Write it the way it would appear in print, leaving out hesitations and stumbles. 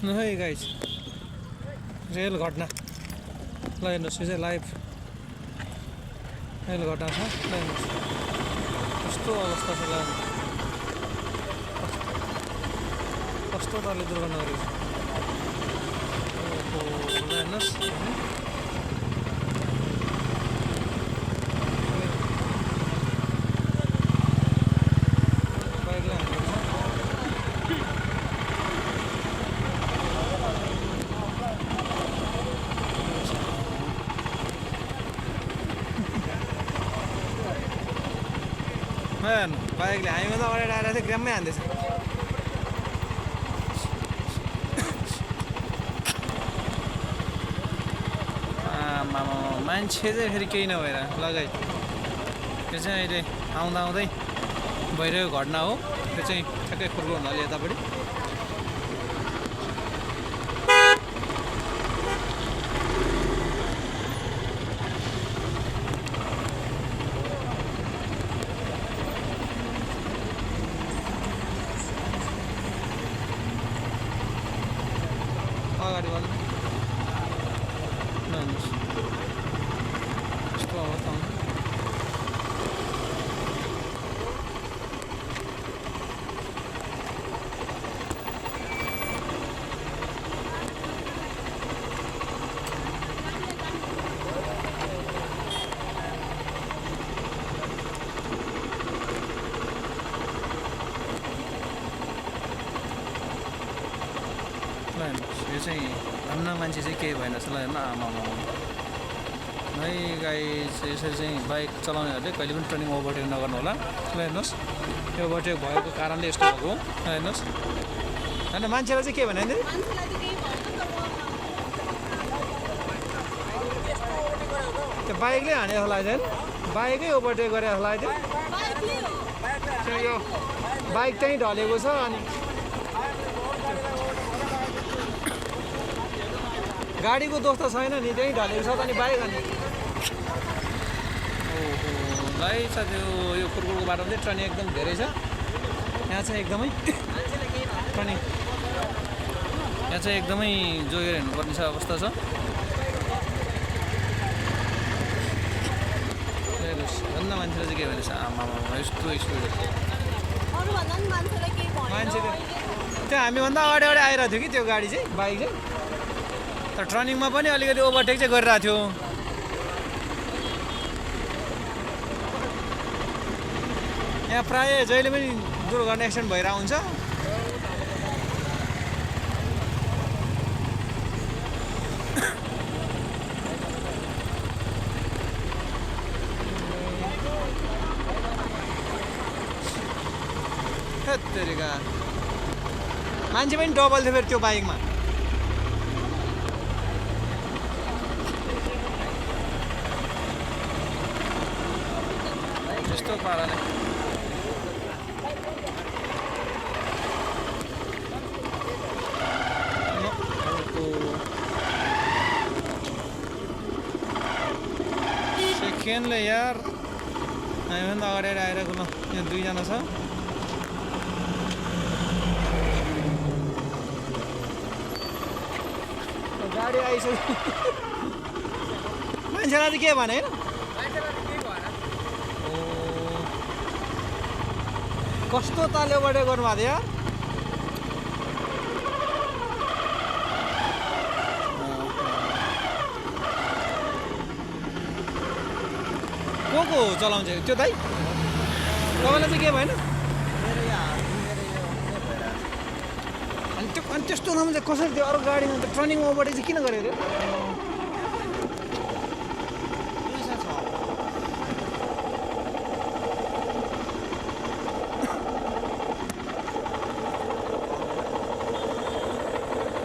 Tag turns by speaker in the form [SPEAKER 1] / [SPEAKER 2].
[SPEAKER 1] है guys rail घटना ल हेर्नुहोस् यो चाहिँ लाइभ रेल घटना छ ल हेर्नुहोस् कस्तो अवस्था छ ल कस्तो तले दुर्घटना गरेको छ ओहो ल हेर्नुहोस् Man, बाइकले हामीभन्दा अगाडि आएर चाहिँ ग्राममै हान्दैछ आमामा मान्छे चाहिँ फेरि केही नभएर लगाइ यो चाहिँ अहिले आउँदा आउँदै भइरहेको घटना हो त्यो चाहिँ ठ्याक्कै खुर्को हुनाले यतापट्टि अगाडि बढ्नु यस्तो अवस्था हुन्छ यो चाहिँ धन्न मान्छे चाहिँ केही भएन जस्तो लाग्यो आमामा है गाइस यसरी चाहिँ बाइक चलाउनेहरूले कहिले पनि टर्निङ ओभरटेक नगर्नु होला ल हेर्नुहोस् यो ओभरटेक भएको कारणले यस्तो भएको हो ल हेर्नुहोस् होइन मान्छेलाई चाहिँ के भने त्यो बाइकले हाने जस्तो लाग्छ बाइकै ओभरटेक गरे जस्तो लाग्छ यो बाइक चाहिँ ढलेको छ अनि गाडीको दोष त छैन नि त्यही ढलेको छ त अनि बाइक अनि ओहो भाइ छ त्यो यो कुरकुरको बाटोमा चाहिँ ट्रनिङ एकदम धेरै छ यहाँ चाहिँ एकदमै ट्रनिङ यहाँ चाहिँ एकदमै जोगेर हिँड्नुपर्ने छ अवस्था छ हेर्नुहोस् धन्न मान्छेले चाहिँ के भनेछ आमामा यस्तो स्पिड मान्छेले त्यो हामीभन्दा अगाडि अगाडि आइरहेको थियो कि त्यो गाडी चाहिँ बाइक चाहिँ तर टर्निङमा पनि अलिकति ओभरटेक चाहिँ गरिरहेको थियो यहाँ प्रायः जहिले पनि दुर्घटना एक्सिडेन्ट भइरहेको हुन्छ हेत्तेरिका मान्छे पनि डबल थियो फेरि त्यो बाइकमा यस्तो पाराले सेकेन्डले यार हामीभन्दा अगाडि आइरहेको ल यहाँ दुईजना छ गाडी आइसक्यो मान्छेलाई चाहिँ के भने होइन कस्तो ताले ओभरटेक गर्नुभएको थियो यार को चलाउँछ त्यो दाइ तपाईँलाई चाहिँ के भएन अनि त्यस्तो नभए चाहिँ कसरी त्यो अरू गाडीमा त टर्निङ ओभरटेक चाहिँ किन गरेको थियो